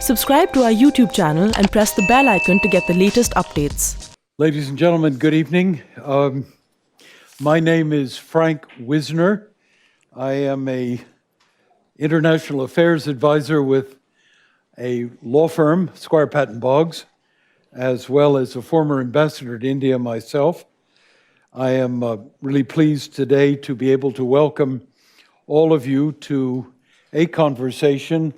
Subscribe to our YouTube channel and press the bell icon to get the latest updates. Ladies and gentlemen, good evening. My name is Frank Wisner. I am an international affairs advisor with a law firm, Squire Patton Boggs, as well as a former ambassador to India myself. I am really pleased today to be able to welcome all of you to a conversation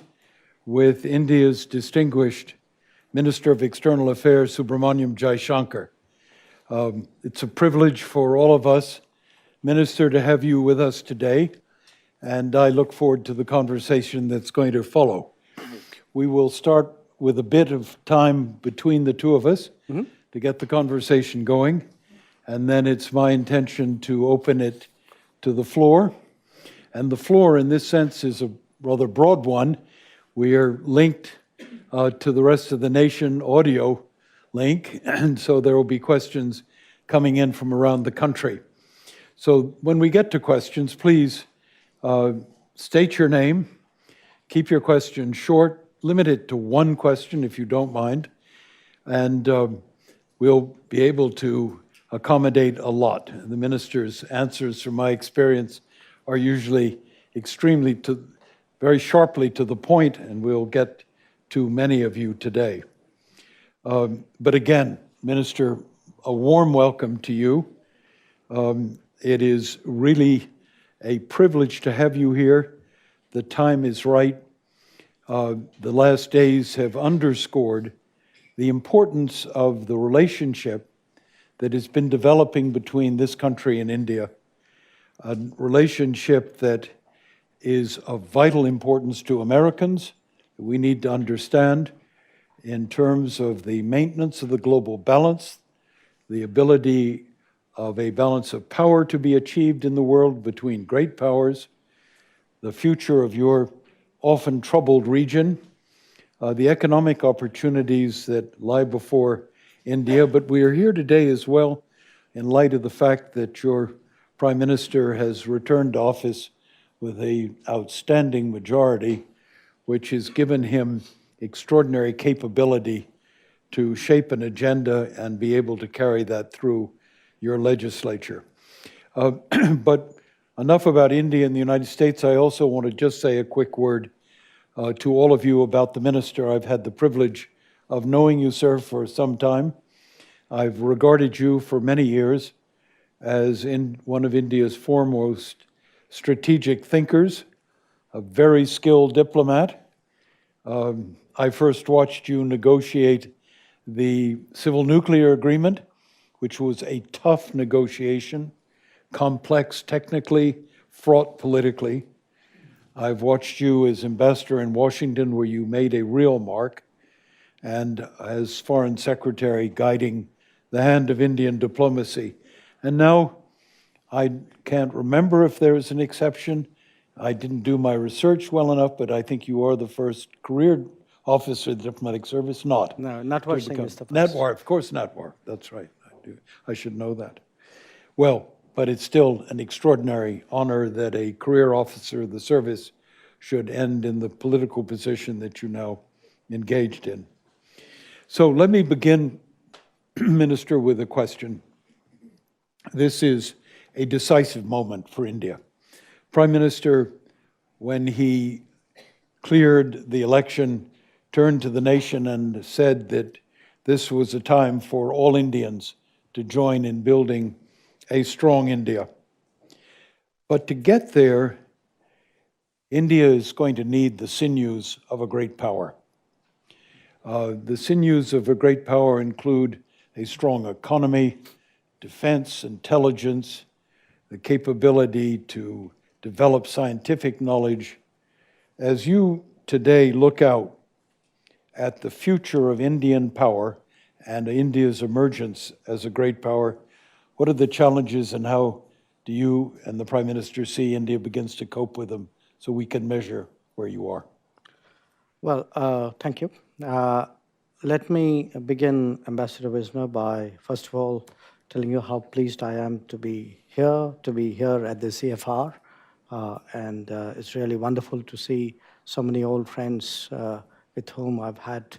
with India's distinguished Minister of External Affairs, Subramaniam Jaishankar. It's a privilege for all of us, Minister, to have you with us today, and I look forward to the conversation that's going to follow. We will start with a bit of time between the two of us to get the conversation going, and then it's my intention to open it to the floor. And the floor, in this sense, is a rather broad one. We are linked to the rest of the nation audio link, and so there will be questions coming in from around the country. So when we get to questions, please state your name, keep your question short, limit it to one question if you don't mind, and we'll be able to accommodate a lot. The minister's answers, from my experience, are usually very sharply to the point, and we'll get to many of you today. But again, Minister, a warm welcome to you. It is really a privilege to have you here. The time is right. The last days have underscored the importance of the relationship that has been developing between this country and India, a relationship that is of vital importance to Americans. We need to understand in terms of the maintenance of the global balance, the ability of a balance of power to be achieved in the world between great powers, the future of your often troubled region, the economic opportunities that lie before India. But we are here today as well in light of the fact that your Prime Minister has returned to office with an outstanding majority, which has given him extraordinary capability to shape an agenda and be able to carry that through your legislature. But enough about India and the United States. I also want to just say a quick word to all of you about the minister. I've had the privilege of knowing you, sir, for some time. I've regarded you for many years as one of India's foremost strategic thinkers, a very skilled diplomat. I first watched you negotiate the civil nuclear agreement, which was a tough negotiation, complex technically, fraught politically. I've watched you as ambassador in Washington, where you made a real mark, and as foreign secretary guiding the hand of Indian diplomacy. And now, I can't remember if there is an exception. I didn't do my research well enough, but I think you are the first career officer of the diplomatic service not. No, Natwar Singh is the first. Natwar, of course, Natwar. That's right. I should know that. Well, but it's still an extraordinary honor that a career officer of the service should end in the political position that you now engaged in. So let me begin, Minister, with a question. This is a decisive moment for India. Prime Minister, when he cleared the election, turned to the nation and said that this was a time for all Indians to join in building a strong India. But to get there, India is going to need the sinews of a great power. The sinews of a great power include a strong economy, defense, intelligence, the capability to develop scientific knowledge. As you today look out at the future of Indian power and India's emergence as a great power, what are the challenges and how do you and the Prime Minister see India begins to cope with them so we can measure where you are? Well, thank you. Let me begin, Ambassador Wisner, by first of all telling you how pleased I am to be here at the CFR. And it's really wonderful to see so many old friends with whom I've had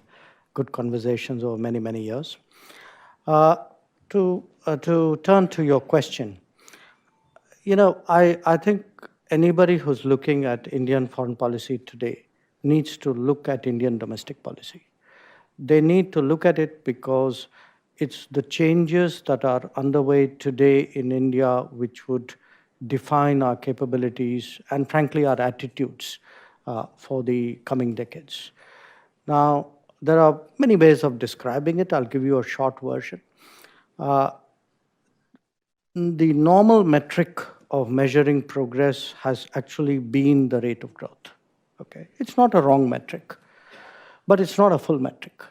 good conversations over many, many years. To turn to your question, I think anybody who's looking at Indian foreign policy today needs to look at Indian domestic policy. They need to look at it because it's the changes that are underway today in India which would define our capabilities and, frankly, our attitudes for the coming decades. Now, there are many ways of describing it. I'll give you a short version. The normal metric of measuring progress has actually been the rate of growth. Okay, it's not a wrong metric, but it's not a full metric.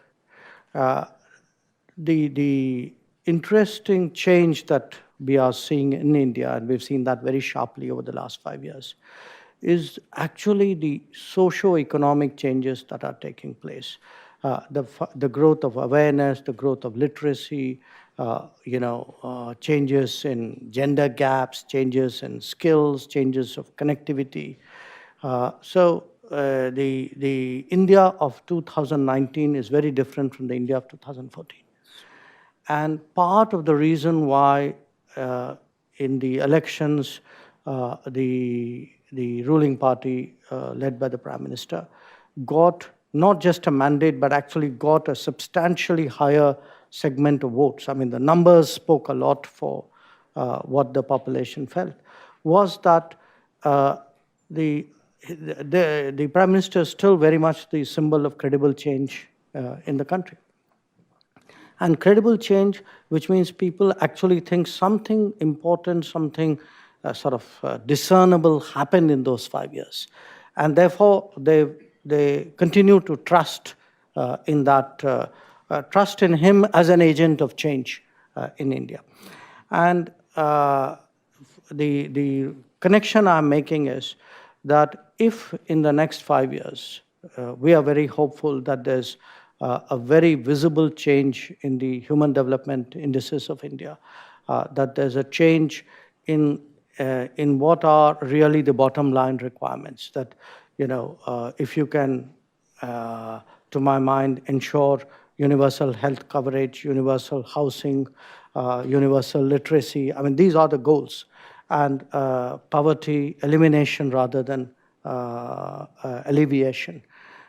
The interesting change that we are seeing in India, and we've seen that very sharply over the last 5 years, is actually the socio-economic changes that are taking place. The growth of awareness, the growth of literacy, changes in gender gaps, changes in skills, changes of connectivity. The India of 2019 is very different from the India of 2014. And part of the reason why in the elections, the ruling party led by the Prime Minister got not just a mandate, but actually got a substantially higher segment of votes. I mean, the numbers spoke a lot for what the population felt, was that the Prime Minister is still very much the symbol of credible change in the country. And credible change, which means people actually think something important, something discernible happened in those 5 years. And therefore, they continue to trust in that, trust in him as an agent of change in India. And the connection I'm making is that if in the next 5 years, we are very hopeful that there's a very visible change in the human development indices of India, that there's a change in what are really the bottom line requirements, that, if you can, to my mind, ensure universal health coverage, universal housing, universal literacy. I mean, these are the goals. And poverty elimination rather than alleviation.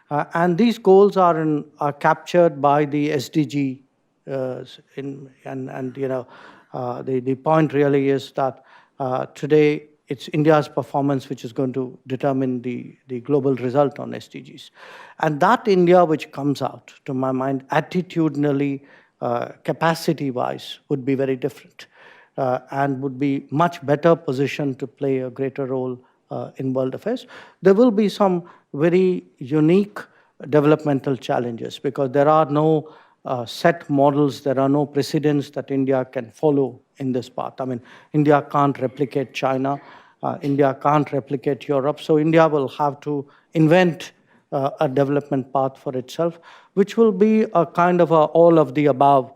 And these goals are captured by the SDG. The point really is that today it's India's performance which is going to determine the global result on SDGs. And that India which comes out, to my mind, attitudinally, capacity-wise, would be very different and would be much better positioned to play a greater role in world affairs. There will be some very unique developmental challenges because there are no set models, there are no precedents that India can follow in this path. I mean, India can't replicate China, India can't replicate Europe, so India will have to invent a development path for itself, which will be a kind of all of the above,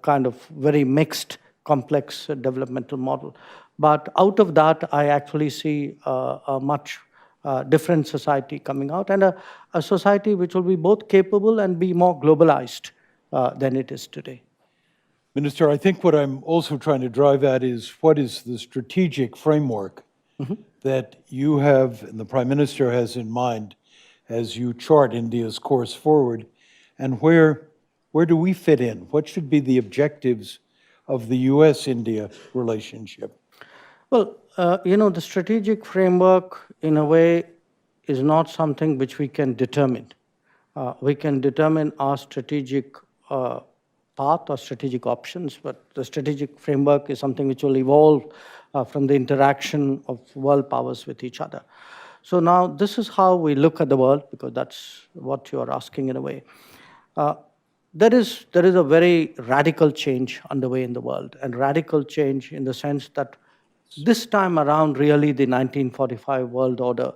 kind of very mixed, complex developmental model. But out of that, I actually see a much different society coming out, and a society which will be both capable and be more globalized than it is today. Minister, I think what I'm also trying to drive at is what is the strategic framework that you have and the Prime Minister has in mind as you chart India's course forward, and where do we fit in? What should be the objectives of the US-India relationship? Well, the strategic framework, in a way, is not something which we can determine. We can determine our strategic path or strategic options, but the strategic framework is something which will evolve from the interaction of world powers with each other. So now this is how we look at the world, because that's what you are asking in a way. There is a very radical change underway in the world, and radical change in the sense that this time around, really, the 1945 world order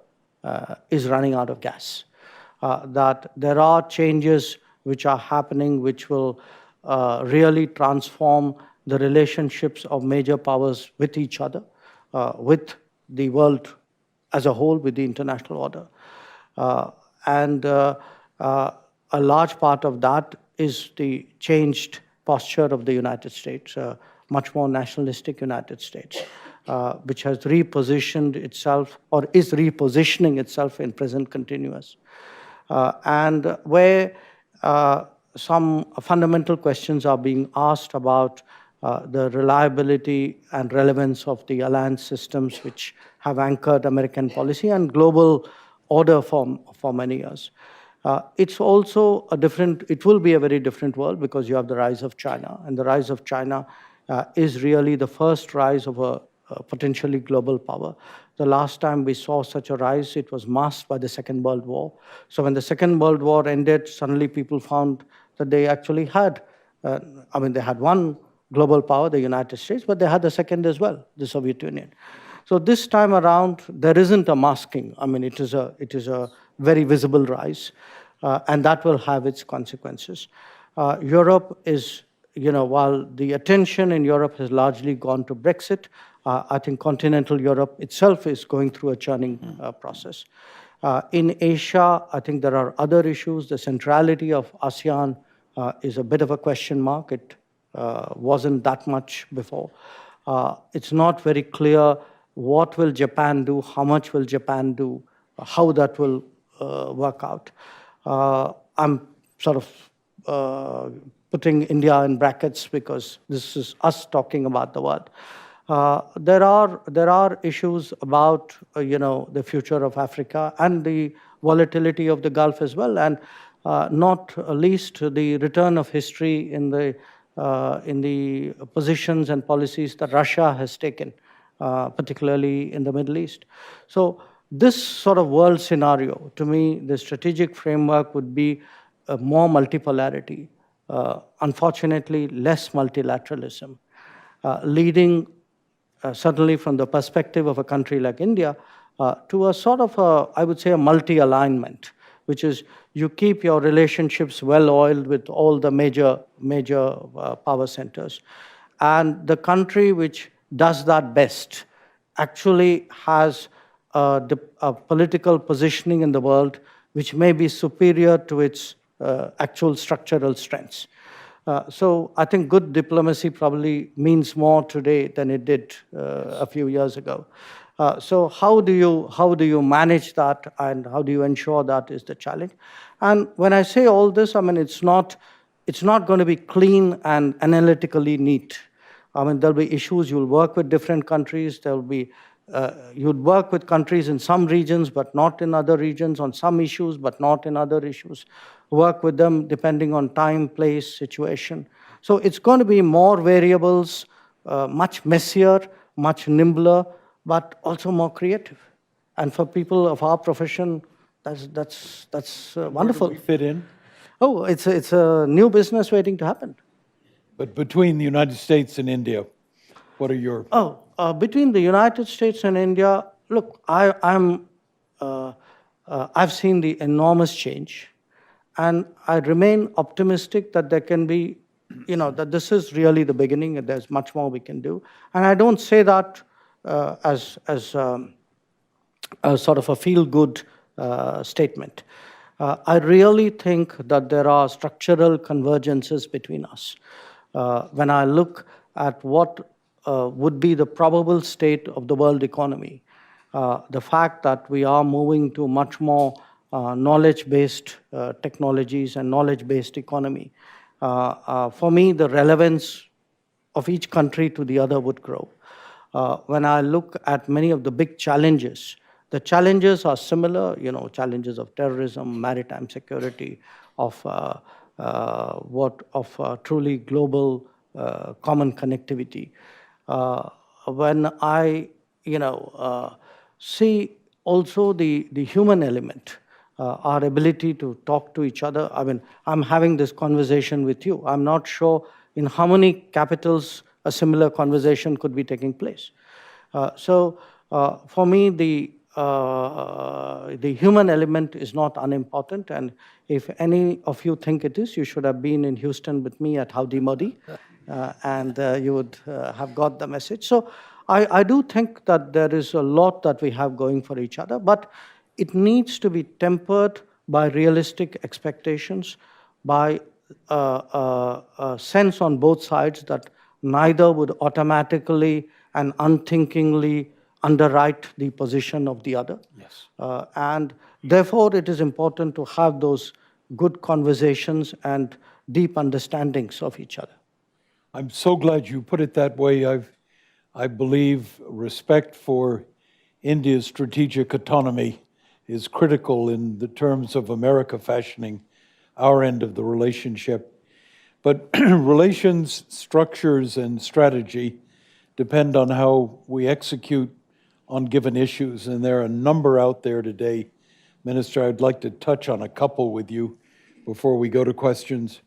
is running out of gas. That there are changes which are happening which will really transform the relationships of major powers with each other, with the world as a whole, with the international order. A large part of that is the changed posture of the United States, much more nationalistic United States, which has repositioned itself or is repositioning itself in present continuous. And where some fundamental questions are being asked about the reliability and relevance of the alliance systems which have anchored American policy and global order for many years. It's also it will be a very different world because you have the rise of China, and the rise of China is really the first rise of a potentially global power. The last time we saw such a rise, it was masked by the Second World War. So when the Second World War ended, suddenly people found that they actually had, they had one global power, the United States, but they had the second as well, the Soviet Union. So this time around, there isn't a masking. It is a very visible rise, and that will have its consequences. Europe is, while the attention in Europe has largely gone to Brexit, I think continental Europe itself is going through a churning process. In Asia, I think there are other issues. The centrality of ASEAN is a bit of a question mark. It wasn't that much before. It's not very clear what will Japan do, how much will Japan do, how that will work out. I'm sort of putting India in brackets because this is us talking about the world. There are issues about the future of Africa and the volatility of the Gulf as well, and not least the return of history in the positions and policies that Russia has taken, particularly in the Middle East. So this sort of world scenario, to me, the strategic framework would be more multipolarity, unfortunately less multilateralism, leading certainly from the perspective of a country like India to a sort of, I would say, a multi-alignment, which is you keep your relationships well-oiled with all the major power centers. And the country which does that best actually has a political positioning in the world which may be superior to its actual structural strengths. So I think good diplomacy probably means more today than it did a few years ago. So how do you manage that, and how do you ensure that is the challenge? And when I say all this, it's not going to be clean and analytically neat. There'll be issues. You'll work with different countries. You'd work with countries in some regions, but not in other regions, on some issues, but not in other issues. Work with them depending on time, place, situation. So it's going to be more variables, much messier, much nimbler, but also more creative. And for people of our profession, that's wonderful. Where do we fit in? Oh, it's a new business waiting to happen. But between the United States and India, what are your... Between the United States and India, look, I've seen the enormous change, and I remain optimistic that there can be, that this is really the beginning, and there's much more we can do. And I don't say that as sort of a feel-good statement. I really think that there are structural convergences between us. When I look at what would be the probable state of the world economy, the fact that we are moving to much more knowledge-based technologies and knowledge-based economy, for me, the relevance of each country to the other would grow. When I look at many of the big challenges, the challenges are similar, challenges of terrorism, maritime security, of truly global common connectivity. When I, see also the human element, our ability to talk to each other. I'm having this conversation with you. I'm not sure in how many capitals a similar conversation could be taking place. So for me, the human element is not unimportant, and if any of you think it is, you should have been in Houston with me at Howdy Modi, and you would have got the message. So I do think that there is a lot that we have going for each other, but it needs to be tempered by realistic expectations, by a sense on both sides that neither would automatically and unthinkingly underwrite the position of the other. Yes. And therefore, it is important to have those good conversations and deep understandings of each other. I'm so glad you put it that way. I believe respect for India's strategic autonomy is critical in the terms of America fashioning our end of the relationship. But relations, structures, and strategy depend on how we execute on given issues, and there are a number out there today. Minister, I'd like to touch on a couple with you before we go to questions.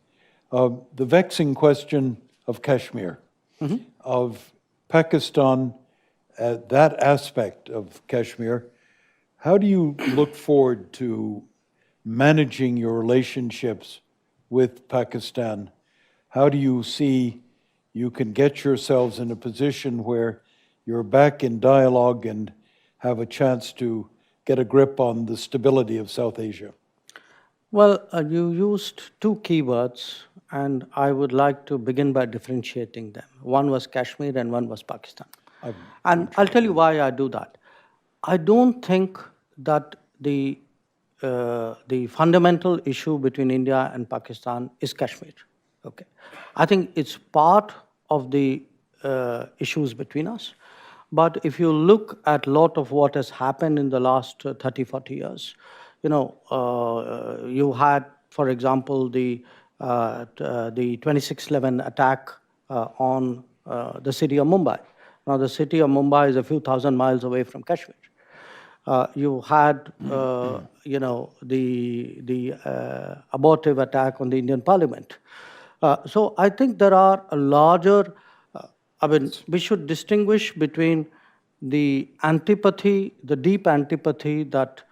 The vexing question of Kashmir, of Pakistan, that aspect of Kashmir. How do you look forward to managing your relationships with Pakistan? How do you see you can get yourselves in a position where you're back in dialogue and have a chance to get a grip on the stability of South Asia? Well, you used two keywords, and I would like to begin by differentiating them. One was Kashmir and one was Pakistan. And I'll tell you why I do that. I don't think that the fundamental issue between India and Pakistan is Kashmir. Okay, I think it's part of the issues between us. But if you look at a lot of what has happened in the last 30, 40 years, you had, for example, the 26/11 attack on the city of Mumbai. Now, the city of Mumbai is a few thousand miles away from Kashmir. You had, the abortive attack on the Indian Parliament. So I think there are a larger, we should distinguish between the antipathy, the deep antipathy that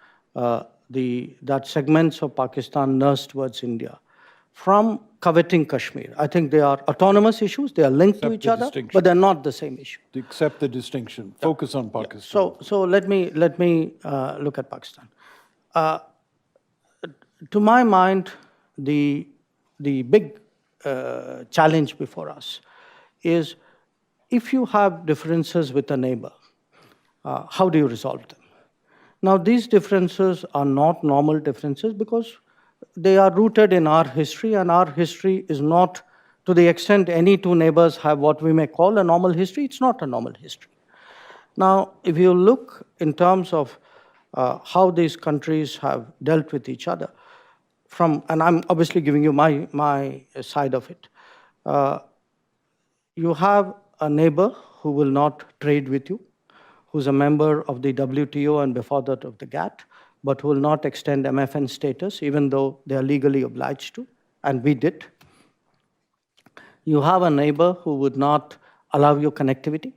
that segments of Pakistan nurse towards India, from coveting Kashmir. I think they are autonomous issues, they are linked to each other, but they're not the same issue. Accept the distinction. Focus on Pakistan. So let me look at Pakistan. To my mind, the big challenge before us is, if you have differences with a neighbor, how do you resolve them? Now, these differences are not normal differences because they are rooted in our history, and our history is not, to the extent any two neighbors have what we may call a normal history, it's not a normal history. Now, if you look in terms of how these countries have dealt with each other, and I'm obviously giving you my side of it, you have a neighbor who will not trade with you, who's a member of the WTO and before that of the GATT, but who will not extend MFN status, even though they are legally obliged to, and we did. You have a neighbor who would not allow you connectivity.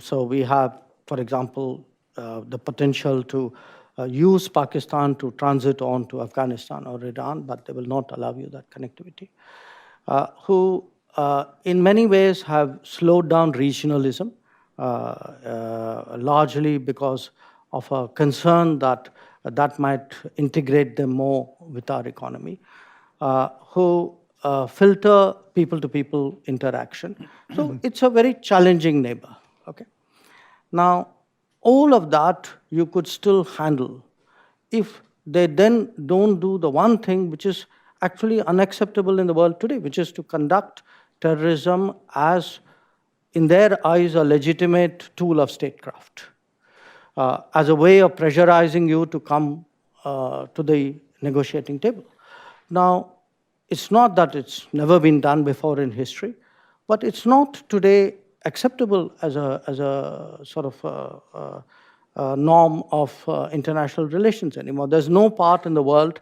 So we have, for example, the potential to use Pakistan to transit on to Afghanistan or Iran, but they will not allow you that connectivity. Who, in many ways, have slowed down regionalism, largely because of a concern that that might integrate them more with our economy, who filter people-to-people interaction. So it's a very challenging neighbor. Okay. Now, all of that you could still handle if they then don't do the one thing which is actually unacceptable in the world today, which is to conduct terrorism as, in their eyes, a legitimate tool of statecraft, as a way of pressurizing you to come to the negotiating table. Now, it's not that it's never been done before in history, but it's not today acceptable as a sort of norm of international relations anymore. There's no part in the world,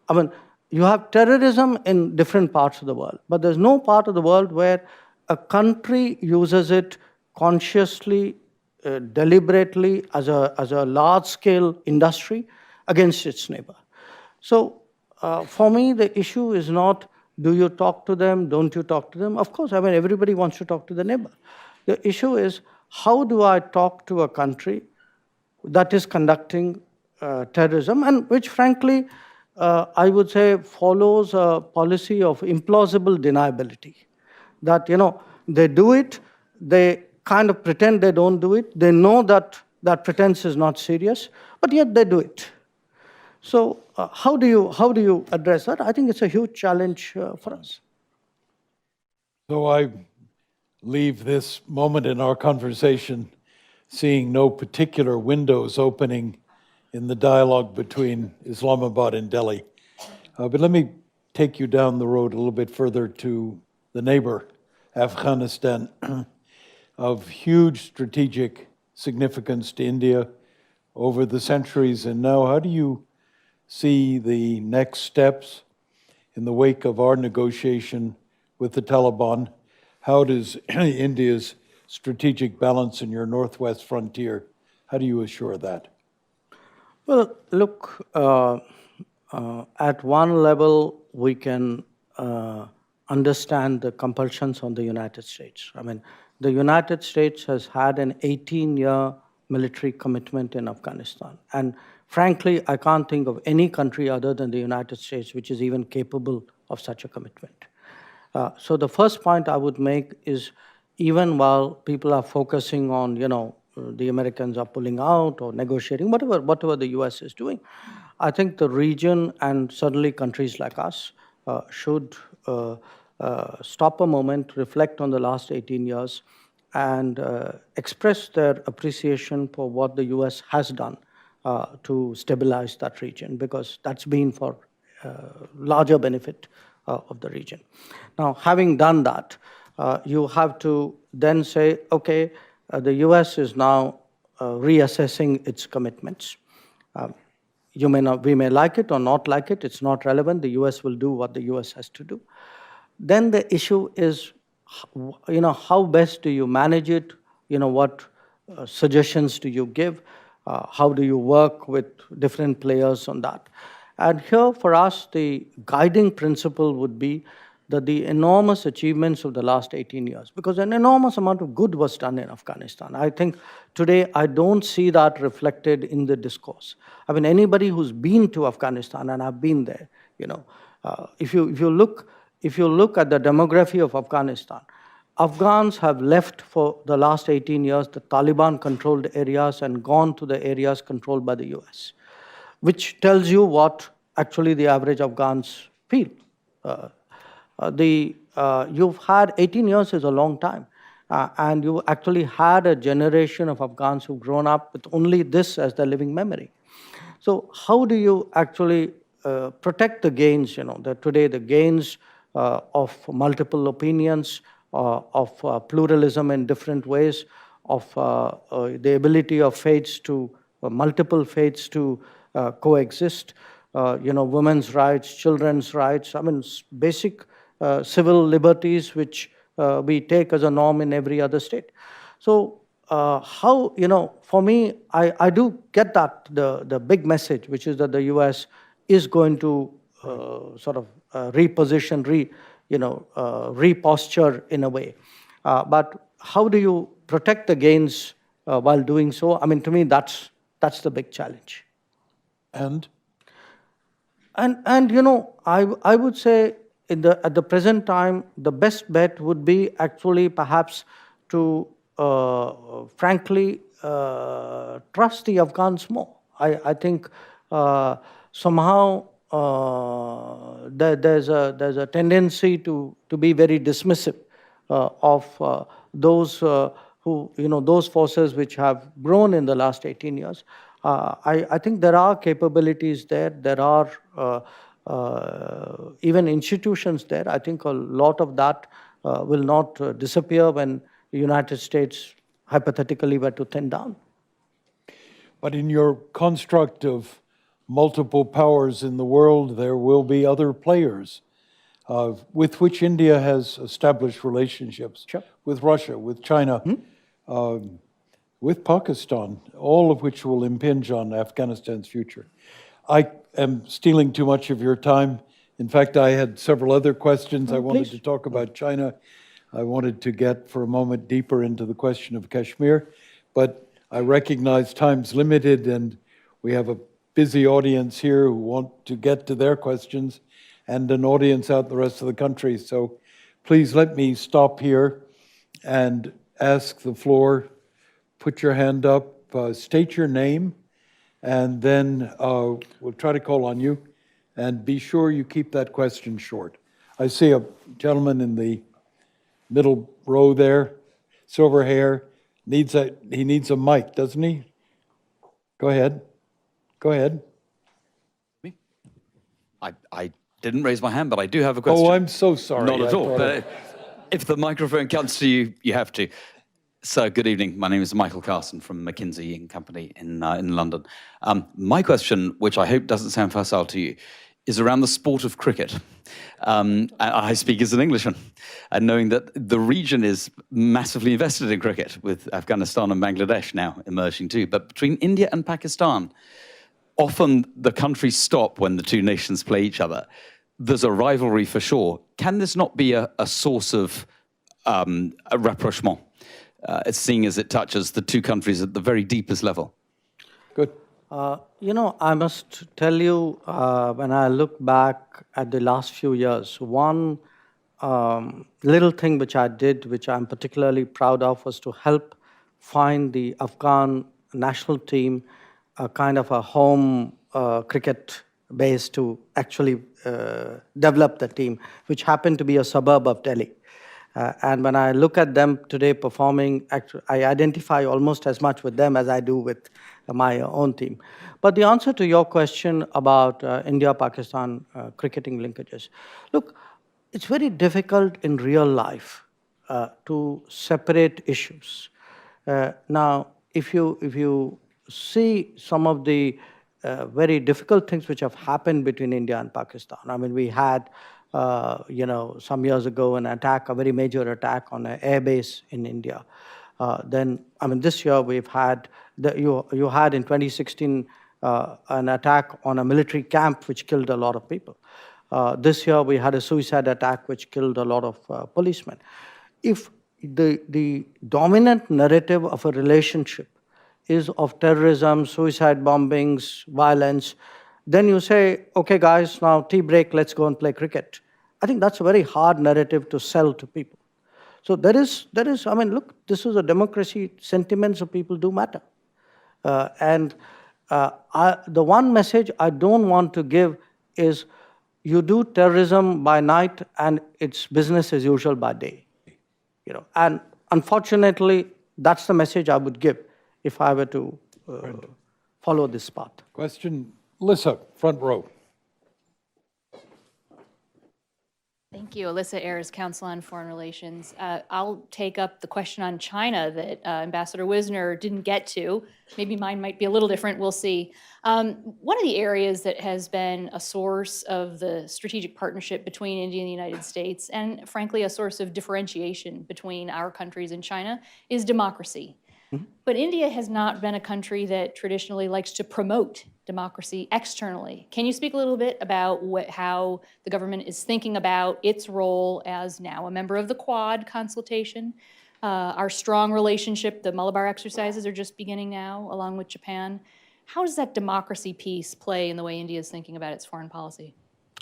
I mean, you have terrorism in different parts of the world, but there's no part of the world where a country uses it consciously, deliberately, as a large-scale industry against its neighbor. So for me, the issue is not, do you talk to them, don't you talk to them? Of course, I mean, everybody wants to talk to the neighbor. The issue is, how do I talk to a country that is conducting terrorism, and which frankly, I would say follows a policy of implausible deniability. That, they do it, they kind of pretend they don't do it, they know that that pretense is not serious, but yet they do it. So how do you address that? I think it's a huge challenge for us. So I leave this moment in our conversation seeing no particular windows opening in the dialogue between Islamabad and Delhi. But let me take you down the road a little bit further to the neighbor, Afghanistan, of huge strategic significance to India over the centuries. And now, how do you see the next steps in the wake of our negotiation with the Taliban? How does India's strategic balance in your northwest frontier, how do you assure that? Well, look, at one level, we can understand the compulsions on the United States. I mean, the United States has had an 18-year military commitment in Afghanistan. And frankly, I can't think of any country other than the United States which is even capable of such a commitment. So the first point I would make is, even while people are focusing on, the Americans are pulling out or negotiating, whatever the US is doing, I think the region and certainly countries like us should stop a moment, reflect on the last 18 years, and express their appreciation for what the US has done to stabilize that region, because that's been for larger benefit of the region. Now, having done that, you have to then say, okay, the US is now reassessing its commitments. We may like it or not like it, it's not relevant. The US will do what the US has to do. Then the issue is, how best do you manage it? What suggestions do you give? How do you work with different players on that? And here, for us, the guiding principle would be that the enormous achievements of the last 18 years, because an enormous amount of good was done in Afghanistan. I think today I don't see that reflected in the discourse. I mean, anybody who's been to Afghanistan, and I've been there, if you look at the demography of Afghanistan, Afghans have left for the last 18 years the Taliban-controlled areas and gone to the areas controlled by the US, which tells you what actually the average Afghans feel. You've had 18 years is a long time, and you actually had a generation of Afghans who've grown up with only this as their living memory. So how do you actually protect the gains, today the gains of multiple opinions, of pluralism in different ways, of the ability of faiths to, multiple faiths to coexist, women's rights, children's rights, I mean, basic civil liberties which we take as a norm in every other state. So for me, I do get that, the big message, which is that the US is going to sort of reposition, reposture in a way. But how do you protect the gains while doing so? I mean, to me, that's the big challenge. And I would say at the present time, the best bet would be actually perhaps to frankly trust the Afghans more. I think somehow there's a tendency to be very dismissive of those who, those forces which have grown in the last 18 years. I think there are capabilities there. There are even institutions there. I think a lot of that will not disappear when the United States hypothetically were to thin down. But in your construct of multiple powers in the world, there will be other players with which India has established relationships. Sure. With Russia, with China, with Pakistan, all of which will impinge on Afghanistan's future. I am stealing too much of your time. In fact, I had several other questions. I wanted to talk about China. I wanted to get for a moment deeper into the question of Kashmir, but I recognize time's limited and we have a busy audience here who want to get to their questions and an audience out in the rest of the country. So please let me stop here and ask the floor, put your hand up, state your name, and then we'll try to call on you. And be sure you keep that question short. I see a gentleman in the middle row there, silver hair, he needs a mic, doesn't he? Go ahead. Go ahead. Me? I didn't raise my hand, but I do have a question. Oh, I'm so sorry. Not at all. But if the microphone comes to you, you have to. So, good evening. My name is Michael Carson from McKinsey & Company in London. My question, which I hope doesn't sound facile to you, is around the sport of cricket. I speak as an Englishman, and knowing that the region is massively invested in cricket, with Afghanistan and Bangladesh now emerging too. But between India and Pakistan, often the countries stop when the two nations play each other. There's a rivalry for sure. Can this not be a source of a rapprochement, seeing as it touches the two countries at the very deepest level? Good. I must tell you, when I look back at the last few years, one little thing which I did, which I'm particularly proud of, was to help find the Afghan national team a kind of a home cricket base to actually develop the team, which happened to be a suburb of Delhi. And when I look at them today performing, I identify almost as much with them as I do with my own team. But the answer to your question about India-Pakistan cricketing linkages, look, it's very difficult in real life to separate issues. Now, if you see some of the very difficult things which have happened between India and Pakistan, I mean, we had some years ago, a very major attack on an air base in India. This year we've had, you had in 2016 an attack on a military camp which killed a lot of people. This year we had a suicide attack which killed a lot of policemen. If the dominant narrative of a relationship is of terrorism, suicide bombings, violence, then you say, okay guys, now tea break, let's go and play cricket. I think that's a very hard narrative to sell to people. So there is, look, this is a democracy, sentiments of people do matter. The one message I don't want to give is you do terrorism by night and it's business as usual by day. And unfortunately, that's the message I would give if I were to follow this path. Question, Alyssa, front row. Thank you. Alyssa Ayers, Council on Foreign Relations. I'll take up the question on China that Ambassador Wisner didn't get to. Maybe mine might be a little different. We'll see. One of the areas that has been a source of the strategic partnership between India and the United States, and frankly, a source of differentiation between our countries and China, is democracy. But India has not been a country that traditionally likes to promote democracy externally. Can you speak a little bit about how the government is thinking about its role as now a member of the Quad consultation? Our strong relationship, the Malabar exercises are just beginning now, along with Japan. How does that democracy piece play in the way India is thinking about its foreign policy?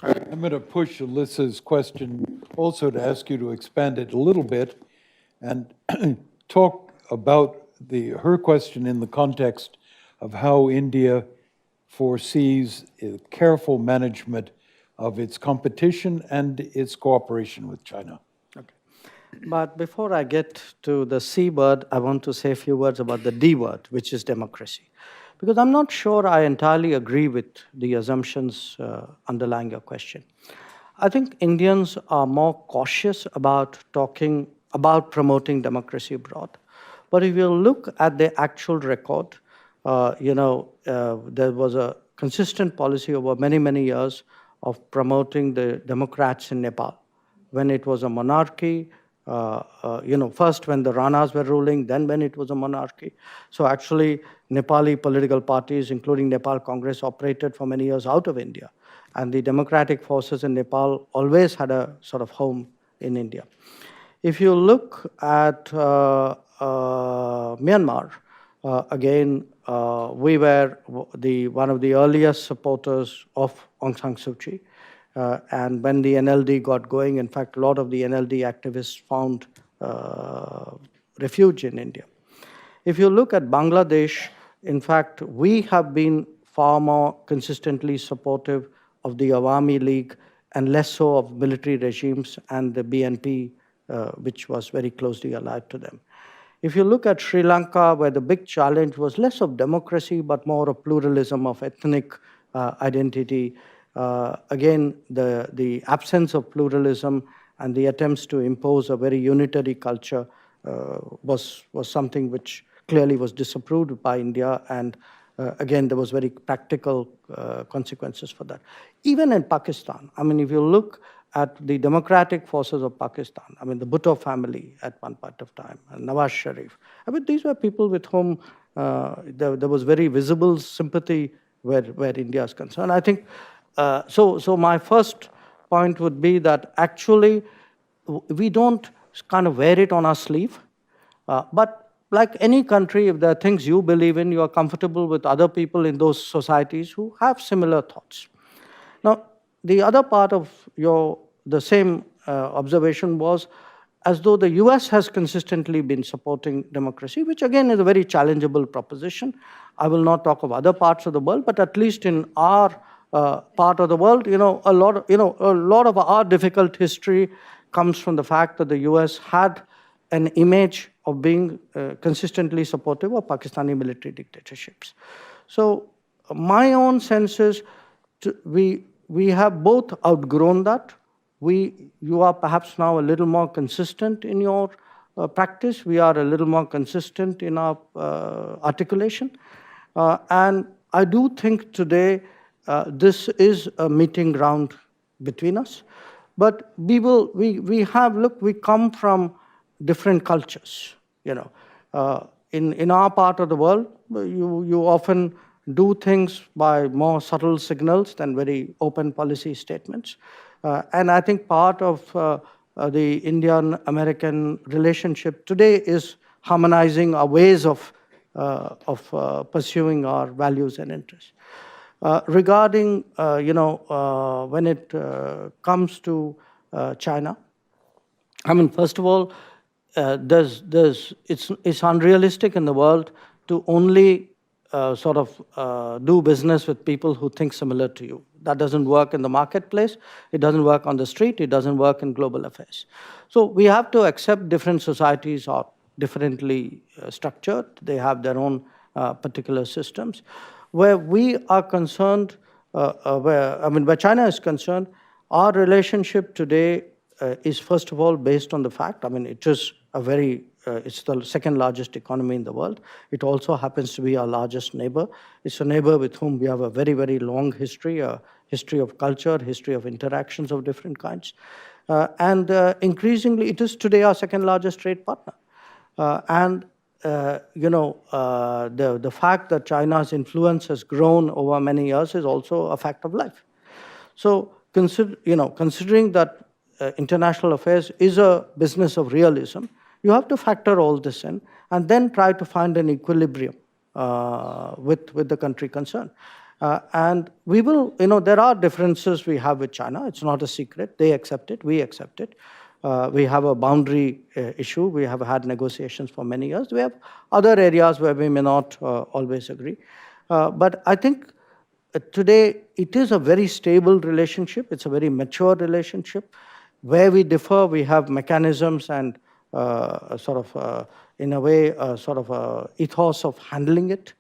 I'm going to push Alyssa's question also to ask you to expand it a little bit and talk about her question in the context of how India foresees a careful management of its competition and its cooperation with China. Okay. But before I get to the C word, I want to say a few words about the D word, which is democracy. Because I'm not sure I entirely agree with the assumptions underlying your question. I think Indians are more cautious about talking about promoting democracy abroad. But if you look at the actual record, there was a consistent policy over many, many years of promoting the democrats in Nepal. When it was a monarchy, first when the Ranas were ruling, then when it was a monarchy. So actually, Nepali political parties, including Nepal Congress, operated for many years out of India. And the democratic forces in Nepal always had a sort of home in India. If you look at Myanmar, again, we were one of the earliest supporters of Aung San Suu Kyi. And when the NLD got going, in fact, a lot of the NLD activists found refuge in India. If you look at Bangladesh, in fact, we have been far more consistently supportive of the Awami League and less so of military regimes and the BNP, which was very closely allied to them. If you look at Sri Lanka, where the big challenge was less of democracy, but more of pluralism of ethnic identity, again, the absence of pluralism and the attempts to impose a very unitary culture was something which clearly was disapproved by India, and again, there was very practical consequences for that. Even in Pakistan, I mean, if you look at the democratic forces of Pakistan, I mean, the Bhutto family at one point of time, and Nawaz Sharif, I mean, these were people with whom there was very visible sympathy where India is concerned. I think, so my first point would be that actually we don't kind of wear it on our sleeve, but like any country, if there are things you believe in, you are comfortable with other people in those societies who have similar thoughts. Now, the other part of the same observation was as though the US has consistently been supporting democracy, which again is a very challengeable proposition. I will not talk of other parts of the world, but at least in our part of the world, a lot of our difficult history comes from the fact that the US had an image of being consistently supportive of Pakistani military dictatorships. So my own sense is we have both outgrown that. You are perhaps now a little more consistent in your practice. We are a little more consistent in our articulation. And I do think today this is a meeting ground between us. But we come from different cultures. In our part of the world, you often do things by more subtle signals than very open policy statements. And I think part of the Indian-American relationship today is harmonizing our ways of pursuing our values and interests. Regarding, when it comes to China, I mean, first of all, it's unrealistic in the world to only do business with people who think similar to you. That doesn't work in the marketplace. It doesn't work on the street. It doesn't work in global affairs. So we have to accept different societies are differently structured. They have their own particular systems. Where we are concerned, where China is concerned, our relationship today is first of all based on the fact, it is it's the second largest economy in the world. It also happens to be our largest neighbor. It's a neighbor with whom we have a very, very long history, a history of culture, history of interactions of different kinds. And increasingly, it is today our second largest trade partner. The fact that China's influence has grown over many years is also a fact of life. So, considering that international affairs is a business of realism, you have to factor all this in and then try to find an equilibrium with the country concerned. And we will, there are differences we have with China. It's not a secret. They accept it. We accept it. We have a boundary issue. We have had negotiations for many years. We have other areas where we may not always agree. But I think today it is a very stable relationship. It's a very mature relationship. Where we differ, we have mechanisms and in a way, ethos of handling it.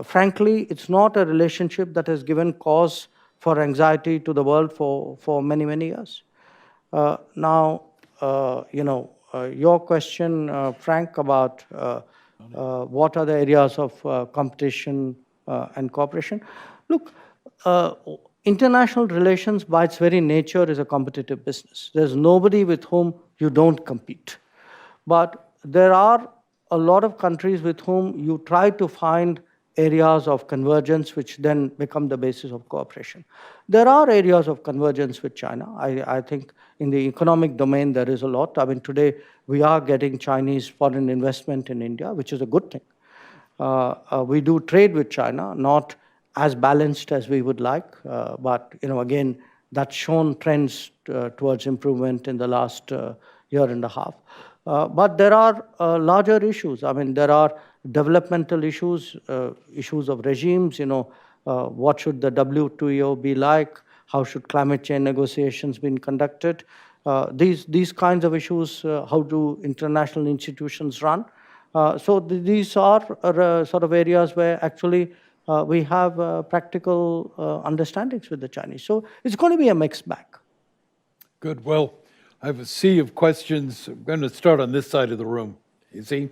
Frankly, it's not a relationship that has given cause for anxiety to the world for many, many years. Now, your question, Frank, about what are the areas of competition and cooperation. Look, international relations by its very nature is a competitive business. There's nobody with whom you don't compete. But there are a lot of countries with whom you try to find areas of convergence which then become the basis of cooperation. There are areas of convergence with China. I think in the economic domain there is a lot. I mean, today we are getting Chinese foreign investment in India, which is a good thing. We do trade with China, not as balanced as we would like, but again, that's shown trends towards improvement in the last year and a half. But there are larger issues. I mean, there are developmental issues, issues of regimes. What should the WTO be like? How should climate change negotiations be conducted? These kinds of issues, how do international institutions run? So these are sort of areas where actually we have practical understandings with the Chinese. So it's going to be a mixed bag. Good. Well, I have a sea of questions. I'm going to start on this side of the room. You see?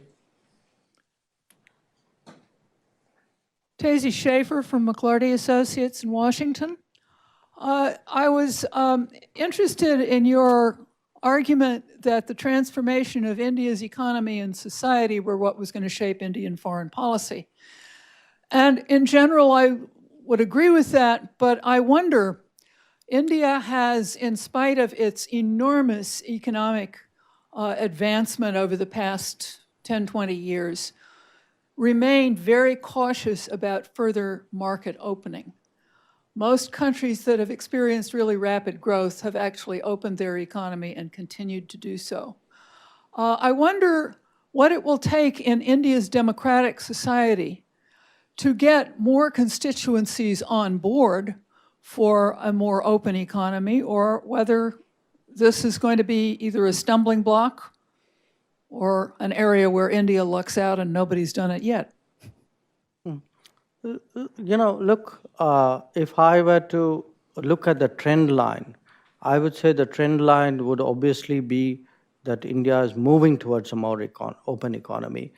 Tazy Schaefer from McClarty Associates in Washington. I was interested in your argument that the transformation of India's economy and society were what was going to shape Indian foreign policy. And in general, I would agree with that, but I wonder, India has, in spite of its enormous economic advancement over the past 10, 20 years, remained very cautious about further market opening. Most countries that have experienced really rapid growth have actually opened their economy and continued to do so. I wonder what it will take in India's democratic society to get more constituencies on board for a more open economy, or whether this is going to be either a stumbling block or an area where India lucks out and nobody's done it yet. Look, if I were to look at the trend line, I would say the trend line would obviously be that India is moving towards a more open economy.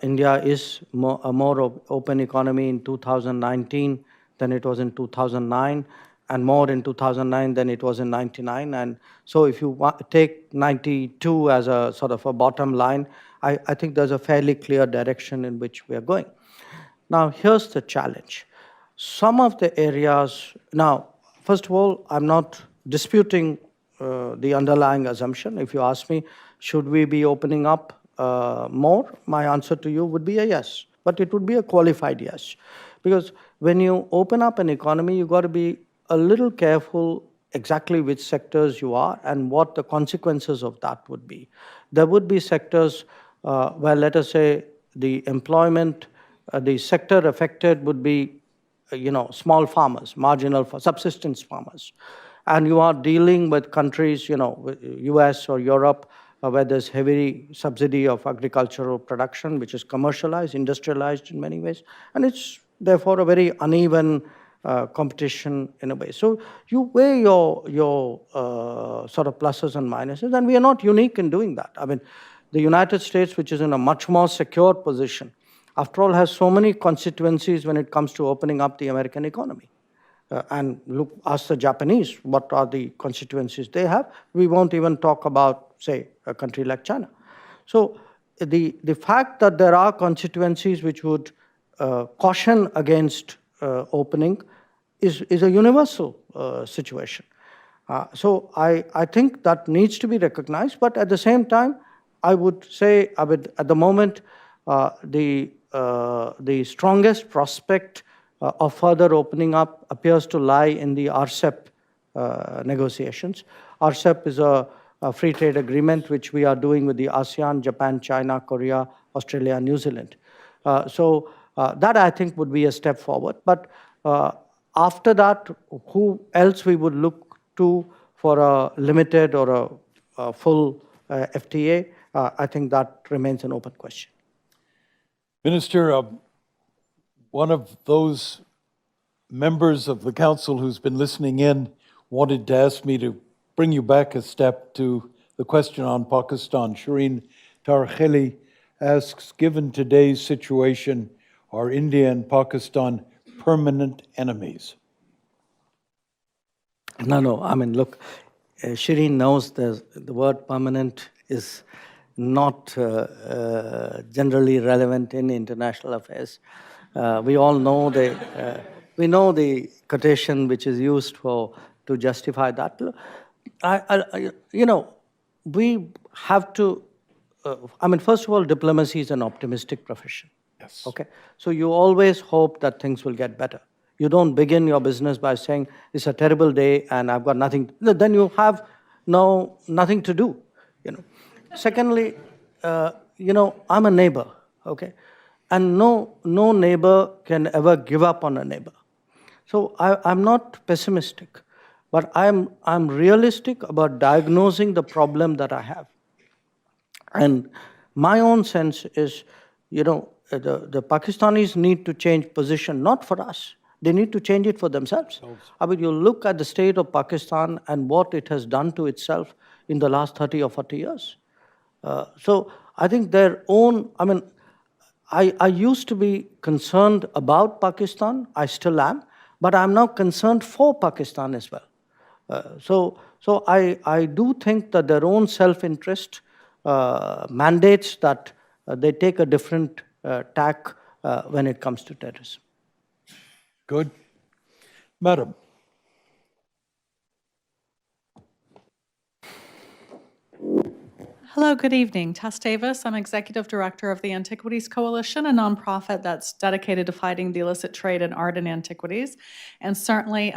India is a more open economy in 2019 than it was in 2009, and more in 2009 than it was in 99. And so if you take 92 as a sort of a bottom line, I think there's a fairly clear direction in which we are going. Now, here's the challenge. Some of the areas, now, first of all, I'm not disputing the underlying assumption. If you ask me, should we be opening up more? My answer to you would be a yes, but it would be a qualified yes. Because when you open up an economy, you've got to be a little careful exactly which sectors you are and what the consequences of that would be. There would be sectors where, let us say, the employment, the sector affected would be, small farmers, marginal subsistence farmers. And you are dealing with countries, US or Europe, where there's heavy subsidy of agricultural production, which is commercialized, industrialized in many ways. And it's therefore a very uneven competition in a way. So you weigh your sort of pluses and minuses, and we are not unique in doing that. I mean, the United States, which is in a much more secure position, after all, has so many constituencies when it comes to opening up the American economy. And look, ask the Japanese, what are the constituencies they have? We won't even talk about, say, a country like China. So the fact that there are constituencies which would caution against opening is a universal situation. So I think that needs to be recognized, but at the same time, I would say at the moment, the strongest prospect of further opening up appears to lie in the RCEP negotiations. RCEP is a free trade agreement which we are doing with the ASEAN, Japan, China, Korea, Australia, New Zealand. So that I think would be a step forward. But after that, who else we would look to for a limited or a full FTA, I think that remains an open question. Minister, one of those members of the council who's been listening in wanted to ask me to bring you back a step to the question on Pakistan. Shireen Tarkheli asks, given today's situation, are India and Pakistan permanent enemies? No. I mean, look, Shireen knows the word permanent is not generally relevant in international affairs. We all know we know the quotation which is used to justify that. We have to. First of all, diplomacy is an optimistic profession. Yes. Okay, so you always hope that things will get better. You don't begin your business by saying it's a terrible day and I've got nothing. Then you have nothing to do. Secondly, I'm a neighbor. Okay, and no neighbor can ever give up on a neighbor. So I'm not pessimistic, but I'm realistic about diagnosing the problem that I have. And my own sense is, the Pakistanis need to change position, not for us. They need to change it for themselves. You look at the state of Pakistan and what it has done to itself in the last 30 or 40 years. So I think their own, I used to be concerned about Pakistan, I still am, but I'm now concerned for Pakistan as well. So I do think that their own self-interest mandates that they take a different tack when it comes to terrorism. Good. Madam. Hello, good evening. Tess Davis. I'm Executive Director of the Antiquities Coalition, a nonprofit that's dedicated to fighting the illicit trade in art and antiquities. And certainly,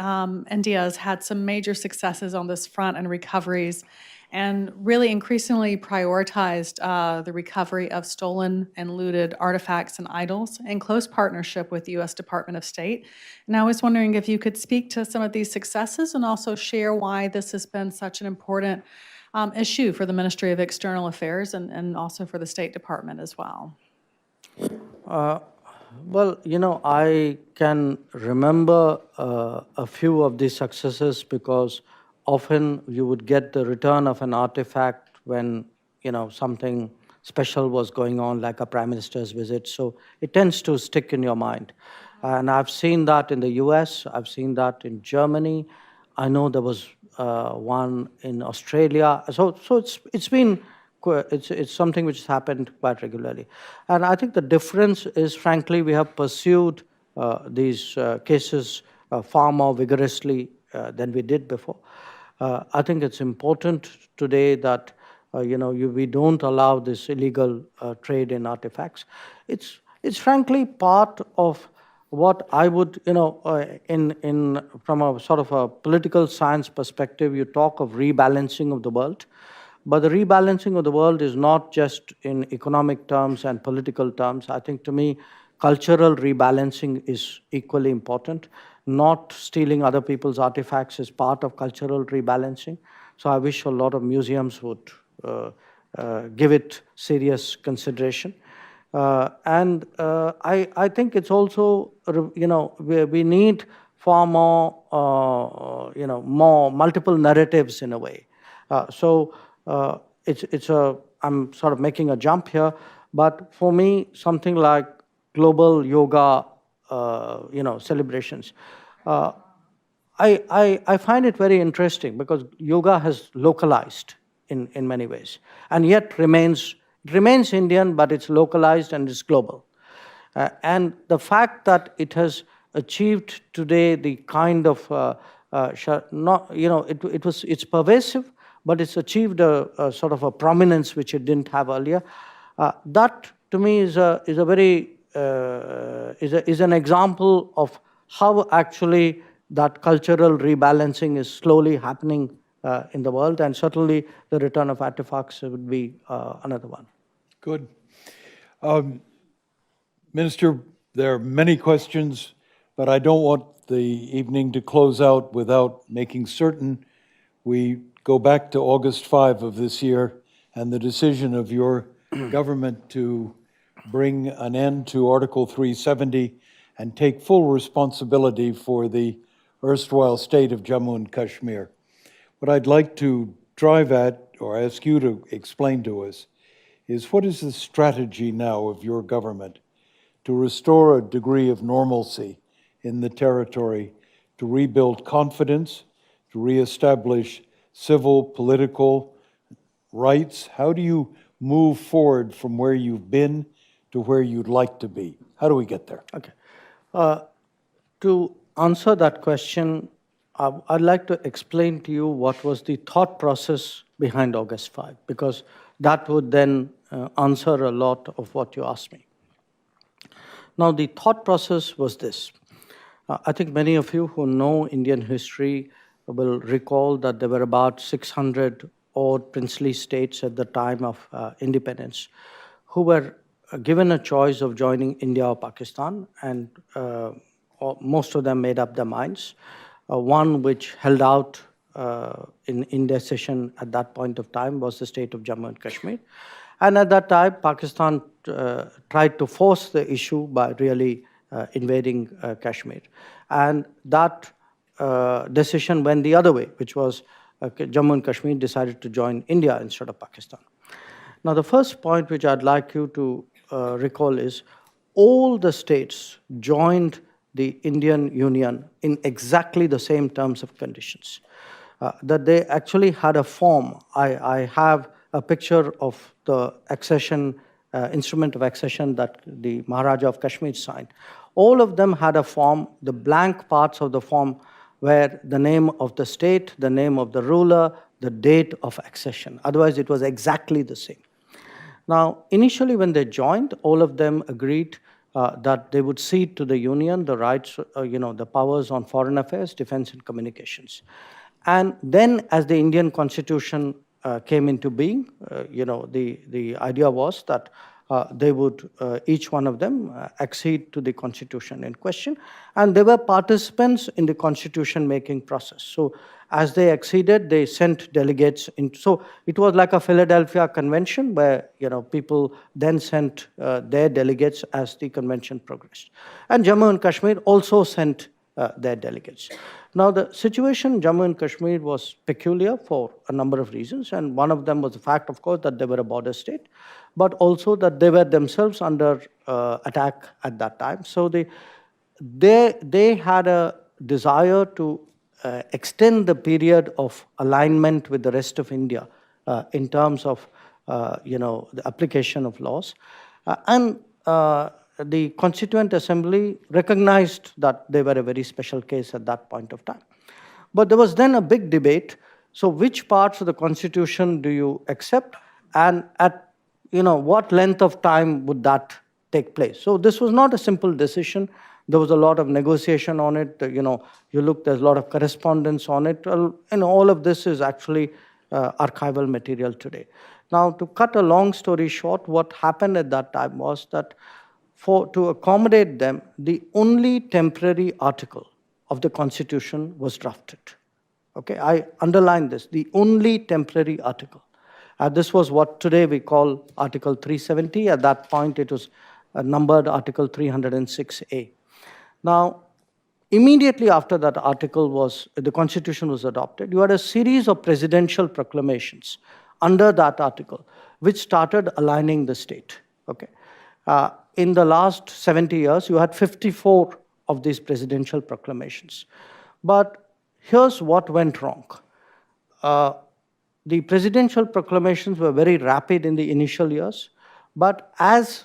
India has had some major successes on this front and recoveries, and really increasingly prioritized the recovery of stolen and looted artifacts and idols in close partnership with the U.S. Department of State. And I was wondering if you could speak to some of these successes and also share why this has been such an important issue for the Ministry of External Affairs and also for the State Department as well. I can remember a few of these successes because often you would get the return of an artifact when, something special was going on, like a prime minister's visit. So it tends to stick in your mind. And I've seen that in the US, I've seen that in Germany. I know there was one in Australia. So it's something which has happened quite regularly. And I think the difference is, frankly, we have pursued these cases far more vigorously than we did before. I think it's important today that we don't allow this illegal trade in artifacts. It's frankly part of what I would, from a sort of a political science perspective, you talk of rebalancing of the world. But the rebalancing of the world is not just in economic terms and political terms. I think, to me, cultural rebalancing is equally important. Not stealing other people's artifacts is part of cultural rebalancing. So I wish a lot of museums would give it serious consideration. I think it's also, we need far more, more multiple narratives in a way. I'm sort of making a jump here, but for me, something like global yoga, celebrations. I find it very interesting because yoga has localized in many ways, and yet remains Indian, but it's localized and it's global. And the fact that it has achieved today the kind of it's pervasive, but it's achieved a sort of a prominence which it didn't have earlier. That to me is an example of how actually that cultural rebalancing is slowly happening in the world, and certainly the return of artifacts would be another one. Good. Minister, there are many questions, but I don't want the evening to close out without making certain we go back to August 5 of this year and the decision of your government to bring an end to Article 370 and take full responsibility for the erstwhile state of Jammu and Kashmir. What I'd like to drive at, or ask you to explain to us, is what is the strategy now of your government to restore a degree of normalcy in the territory, to rebuild confidence, to reestablish civil, political rights? How do you move forward from where you've been to where you'd like to be? How do we get there? Okay. To answer that question, I'd like to explain to you what was the thought process behind August 5, because that would then answer a lot of what you asked me. Now, the thought process was this. I think many of you who know Indian history will recall that there were about 600 odd princely states at the time of independence who were given a choice of joining India or Pakistan, and most of them made up their minds. One which held out in indecision at that point of time was the state of Jammu and Kashmir. And at that time, Pakistan tried to force the issue by really invading Kashmir. And that decision went the other way, which was Jammu and Kashmir decided to join India instead of Pakistan. Now, the first point which I'd like you to recall is all the states joined the Indian Union in exactly the same terms of conditions. That they actually had a form. I have a picture of the accession, instrument of accession that the Maharaja of Kashmir signed. All of them had a form. The blank parts of the form were the name of the state, the name of the ruler, the date of accession. Otherwise, it was exactly the same. Now, initially when they joined, all of them agreed that they would cede to the Union the rights, the powers on foreign affairs, defense, and communications. And then as the Indian Constitution came into being, the idea was that they would, each one of them, accede to the Constitution in question. And they were participants in the Constitution-making process. So as they acceded, they sent delegates in. So it was like a Philadelphia Convention where, people then sent their delegates as the convention progressed. And Jammu and Kashmir also sent their delegates. Now, the situation in Jammu and Kashmir was peculiar for a number of reasons, and one of them was the fact, of course, that they were a border state, but also that they were themselves under attack at that time. So they had a desire to extend the period of alignment with the rest of India in terms of, the application of laws. The Constituent Assembly recognized that they were a very special case at that point of time. But there was then a big debate. So which parts of the Constitution do you accept, and at what length of time would that take place? So this was not a simple decision. There was a lot of negotiation on it. There's a lot of correspondence on it. All of this is actually archival material today. Now, to cut a long story short, what happened at that time was that to accommodate them, the only temporary article of the Constitution was drafted. Okay, I underline this, the only temporary article. This was what today we call Article 370. At that point, it was numbered Article 306A. Now, immediately after that article the Constitution was adopted, you had a series of presidential proclamations under that article, which started aligning the state. Okay. In the last 70 years, you had 54 of these presidential proclamations. But here's what went wrong. The presidential proclamations were very rapid in the initial years, but as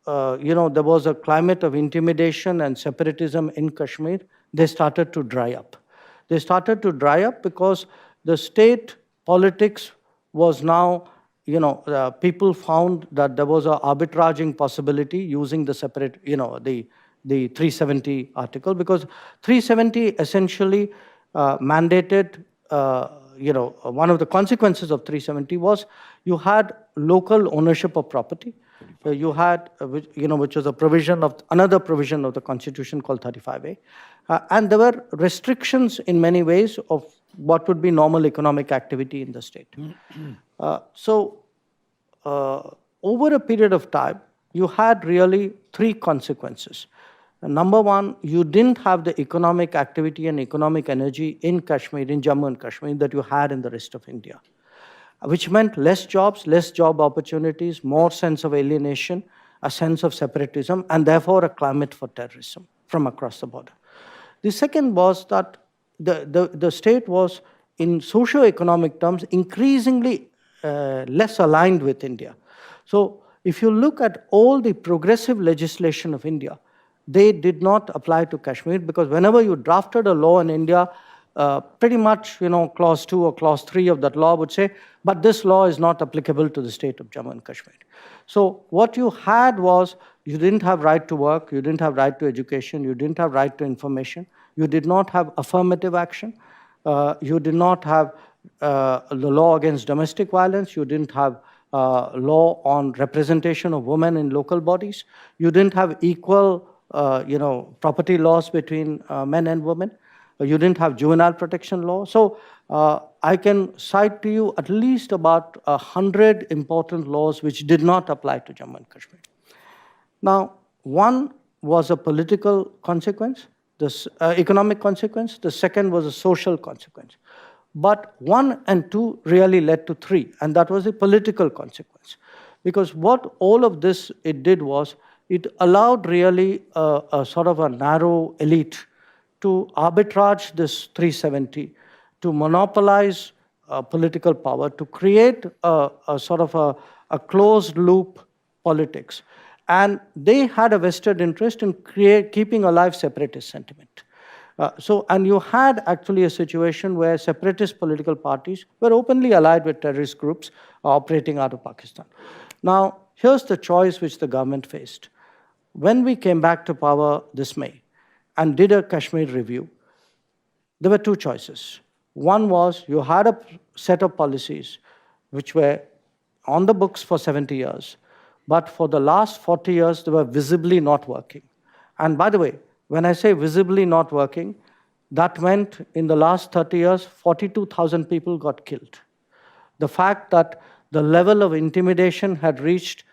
there was a climate of intimidation and separatism in Kashmir, they started to dry up. They started to dry up because the state politics was now, people found that there was an arbitraging possibility using the separate, the 370 article, because 370 essentially mandated, one of the consequences of 370 was you had local ownership of property. You had, which was a provision of, another provision of the Constitution called 35A. And there were restrictions in many ways of what would be normal economic activity in the state. Over a period of time, you had really three consequences. Number one, you didn't have the economic activity and economic energy in Kashmir, in Jammu and Kashmir, that you had in the rest of India, which meant less jobs, less job opportunities, more sense of alienation, a sense of separatism, and therefore a climate for terrorism from across the border. The second was that the state was, in socio-economic terms, increasingly less aligned with India. So if you look at all the progressive legislation of India, they did not apply to Kashmir, because whenever you drafted a law in India, pretty much, clause 2 or clause 3 of that law would say, but this law is not applicable to the state of Jammu and Kashmir. So what you had was, you didn't have right to work, you didn't have right to education, you didn't have right to information, you did not have affirmative action, you did not have the law against domestic violence, you didn't have law on representation of women in local bodies, you didn't have equal property laws between men and women, you didn't have juvenile protection law. So I can cite to you at least about 100 important laws which did not apply to Jammu and Kashmir. Now, one was a political consequence, the economic consequence, the second was a social consequence. But 1 and 2 really led to 3, and that was a political consequence. Because what all of this it did was, it allowed really a sort of a narrow elite to arbitrage this 370, to monopolize political power, to create a sort of a closed loop politics. And they had a vested interest in keeping alive separatist sentiment. And you had actually a situation where separatist political parties were openly allied with terrorist groups operating out of Pakistan. Now, here's the choice which the government faced. When we came back to power this May and did a Kashmir review, there were 2 choices. One was, you had a set of policies which were on the books for 70 years, but for the last 40 years, they were visibly not working. And by the way, when I say visibly not working, that meant in the last 30 years, 42,000 people got killed. The fact that the level of intimidation had reached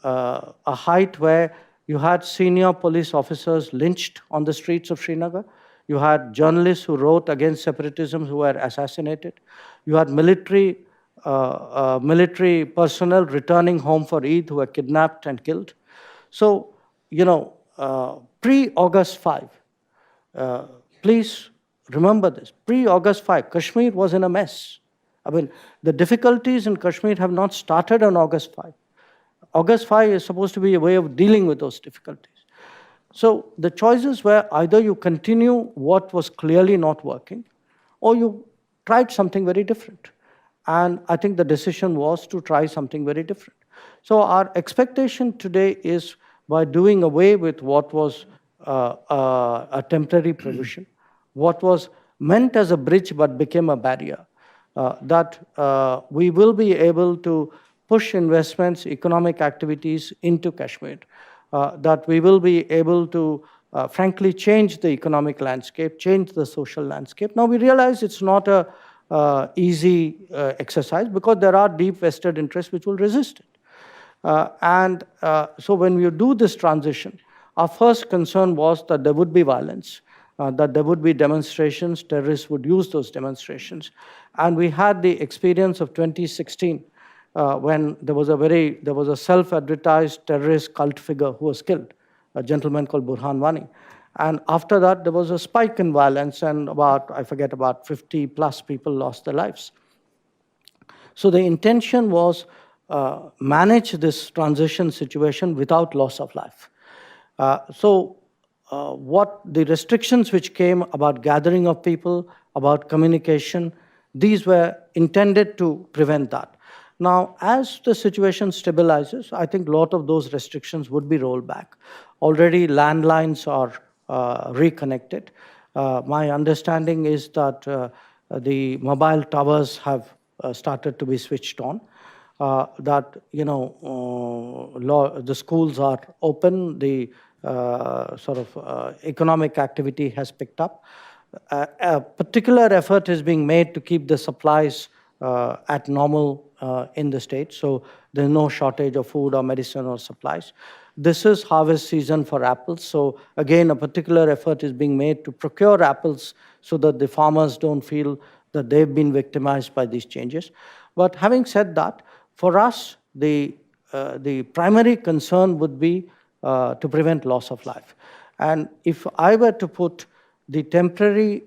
a height where you had senior police officers lynched on the streets of Srinagar, you had journalists who wrote against separatism who were assassinated, you had military personnel returning home for Eid who were kidnapped and killed. So, pre-August 5, please remember this, pre-August 5, Kashmir was in a mess. I mean, the difficulties in Kashmir have not started on August 5. August 5 is supposed to be a way of dealing with those difficulties. So the choices were either you continue what was clearly not working, or you tried something very different. And I think the decision was to try something very different. So our expectation today is, by doing away with what was a temporary provision, what was meant as a bridge but became a barrier, that we will be able to push investments, economic activities into Kashmir, that we will be able to, frankly, change the economic landscape, change the social landscape. Now, we realize it's not a easy exercise, because there are deep vested interests which will resist it. So when we do this transition, our first concern was that there would be violence, that there would be demonstrations, terrorists would use those demonstrations. And we had the experience of 2016, when there was a self-advertised terrorist cult figure who was killed, a gentleman called Burhan Wani. And after that, there was a spike in violence, and about 50 plus people lost their lives. So the intention was manage this transition situation without loss of life. What the restrictions which came about gathering of people, about communication, these were intended to prevent that. Now, as the situation stabilizes, I think a lot of those restrictions would be rolled back. Already landlines are reconnected. My understanding is that the mobile towers have started to be switched on, that the schools are open, the economic activity has picked up. A particular effort is being made to keep the supplies at normal in the state, so there's no shortage of food or medicine or supplies. This is harvest season for apples, so again, a particular effort is being made to procure apples so that the farmers don't feel that they've been victimized by these changes. But having said that, for us, the primary concern would be to prevent loss of life. And if I were to put the temporary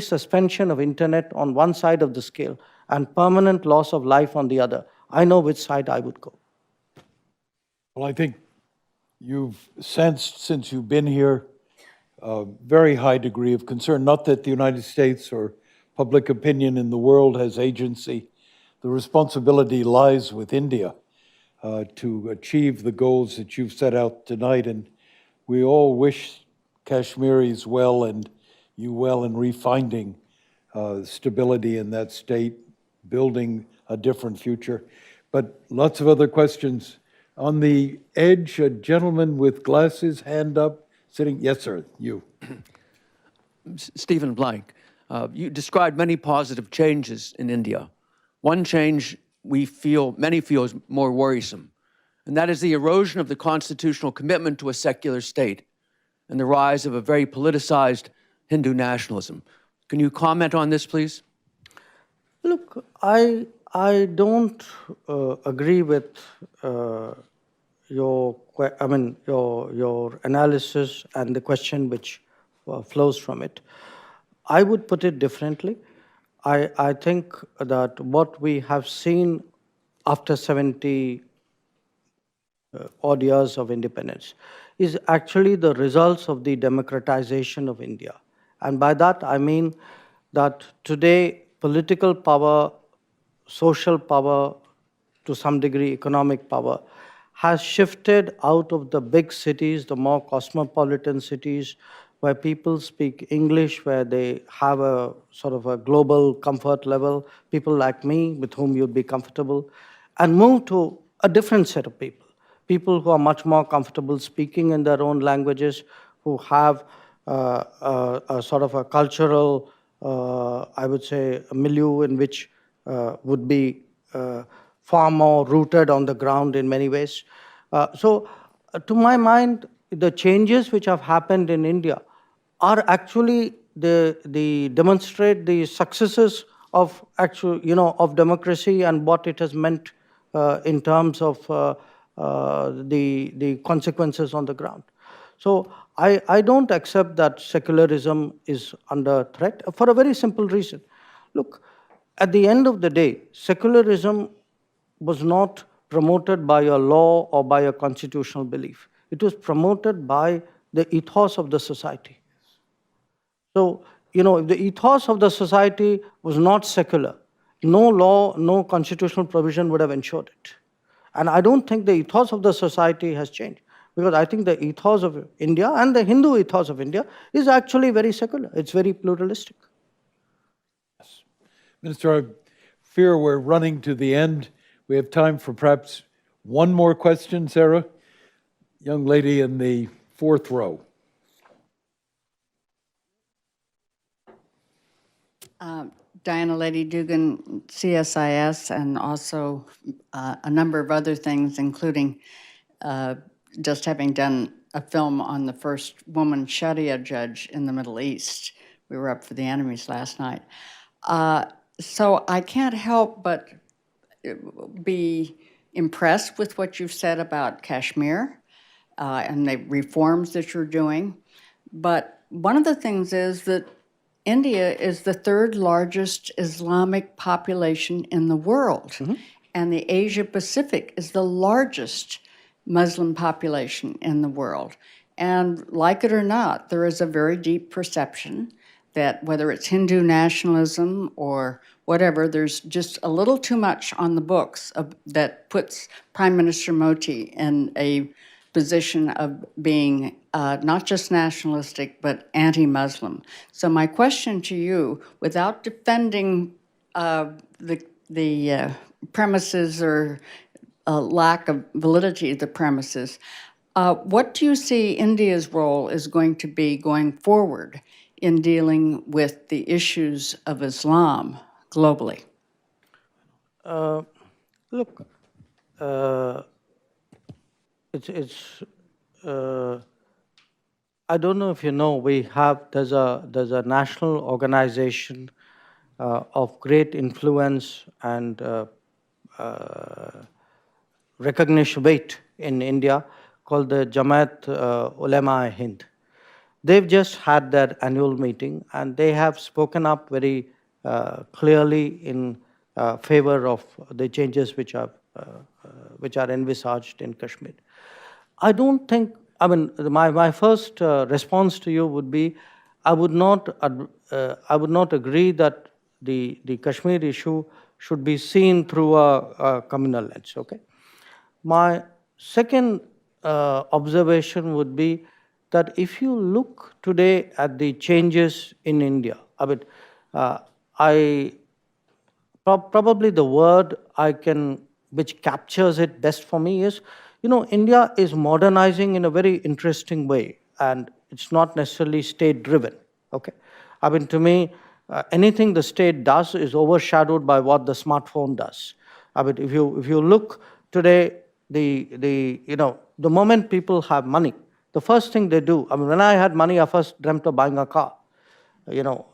suspension of internet on one side of the scale and permanent loss of life on the other, I know which side I would go. Well, I think You've sensed, since you've been here, a very high degree of concern, not that the United States or public opinion in the world has agency. The responsibility lies with India to achieve the goals that you've set out tonight, and we all wish Kashmiris well and you well in refinding stability in that state, building a different future. But lots of other questions. On the edge, a gentleman with glasses, hand up, sitting. Yes, sir, you. Stephen Blank, you described many positive changes in India. One change many feel is more worrisome, and that is the erosion of the constitutional commitment to a secular state and the rise of a very politicized Hindu nationalism. Can you comment on this, please? Look, I don't agree with your analysis and the question which flows from it. I would put it differently. I think that what we have seen after 70 odd years of independence is actually the results of the democratization of India. And by that, I mean that today, political power, social power, to some degree, economic power, has shifted out of the big cities, the more cosmopolitan cities, where people speak English, where they have a sort of a global comfort level, people like me, with whom you'd be comfortable, and move to a different set of people who are much more comfortable speaking in their own languages, who have a sort of a cultural, I would say, a milieu in which would be far more rooted on the ground in many ways. So, to my mind, the changes which have happened in India are actually the demonstrate the successes of of democracy and what it has meant in terms of the consequences on the ground. So I don't accept that secularism is under threat for a very simple reason. Look, at the end of the day, secularism was not promoted by a law or by a constitutional belief. It was promoted by the ethos of the society. So, if the ethos of the society was not secular, no law, no constitutional provision would have ensured it. And I don't think the ethos of the society has changed, because I think the ethos of India and the Hindu ethos of India is actually very secular. It's very pluralistic. Yes. Minister, I fear we're running to the end. We have time for perhaps one more question, Sarah. Young lady in the fourth row. Diana Lady Dugan, CSIS, and also a number of other things, including just having done a film on the first woman Sharia judge in the Middle East. We were up for the Enemies last night. So I can't help but be impressed with what you've said about Kashmir and the reforms that you're doing. But one of the things is that India is the third largest Islamic population in the world, and the Asia Pacific is the largest Muslim population in the world. And like it or not, there is a very deep perception that whether it's Hindu nationalism or whatever, there's just a little too much on the books that puts Prime Minister Modi in a position of being not just nationalistic, but anti-Muslim. So my question to you, without defending the premises or lack of validity of the premises, what do you see India's role is going to be going forward in dealing with the issues of Islam globally? Look, I don't know if you know, there's a national organization of great influence and recognition weight in India called the Jamaat Ulema-e-Hind. They've just had their annual meeting, and they have spoken up very clearly in favor of the changes which are envisaged in Kashmir. I don't think, I mean, my first response to you would be, I would not agree that the Kashmir issue should be seen through a communal lens, okay? My second observation would be that if you look today at the changes in India, I mean, probably the word which captures it best for me is, India is modernizing in a very interesting way, and it's not necessarily state-driven, okay? I mean, to me, anything the state does is overshadowed by what the smartphone does. I mean, if you look today, the moment people have money, the first thing they do, I mean, when I had money, I first dreamt of buying a car.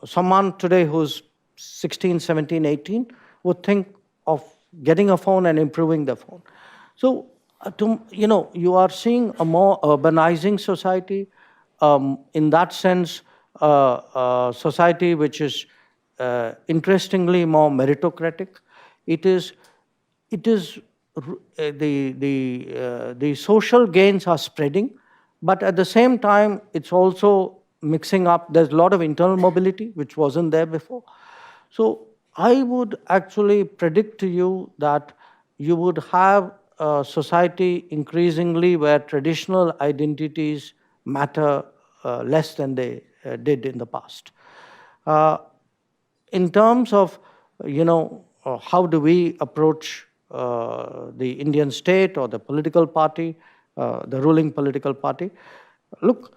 Someone today who's 16, 17, 18 would think of getting a phone and improving the phone. So, you are seeing a more urbanizing society. In that sense, society which is interestingly more meritocratic. The social gains are spreading, but at the same time, it's also mixing up. There's a lot of internal mobility, which wasn't there before. So I would actually predict to you that you would have a society increasingly where traditional identities matter less than they did in the past. In terms of, how do we approach the Indian state or the political party, the ruling political party? Look,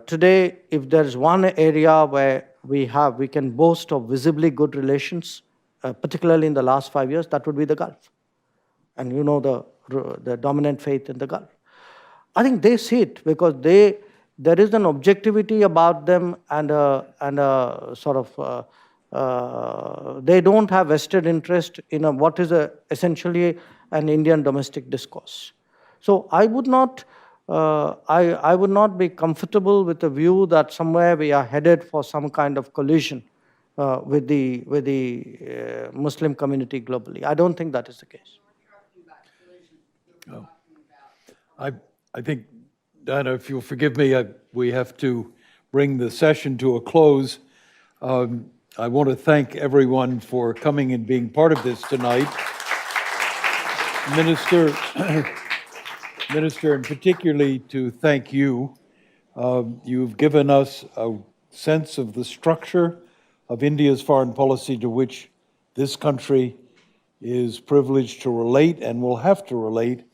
today, if there's one area where we can boast of visibly good relations, particularly in the last 5 years, that would be the Gulf. And the dominant faith in the Gulf. I think they see it because there is an objectivity about them and a sort of, they don't have vested interest in what is essentially an Indian domestic discourse. So I would not be comfortable with the view that somewhere we are headed for some kind of collision with the Muslim community globally. I don't think that is the case. I think, Diana, if you'll forgive me, we have to bring the session to a close. I want to thank everyone for coming and being part of this tonight. Minister, and particularly to thank you. You've given us a sense of the structure of India's foreign policy to which this country is privileged to relate and will have to relate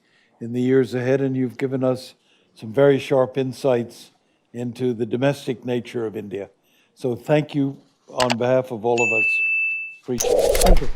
in the years ahead, and you've given us some very sharp insights into the domestic nature of India. So thank you on behalf of all of us. Appreciate it. Thank you.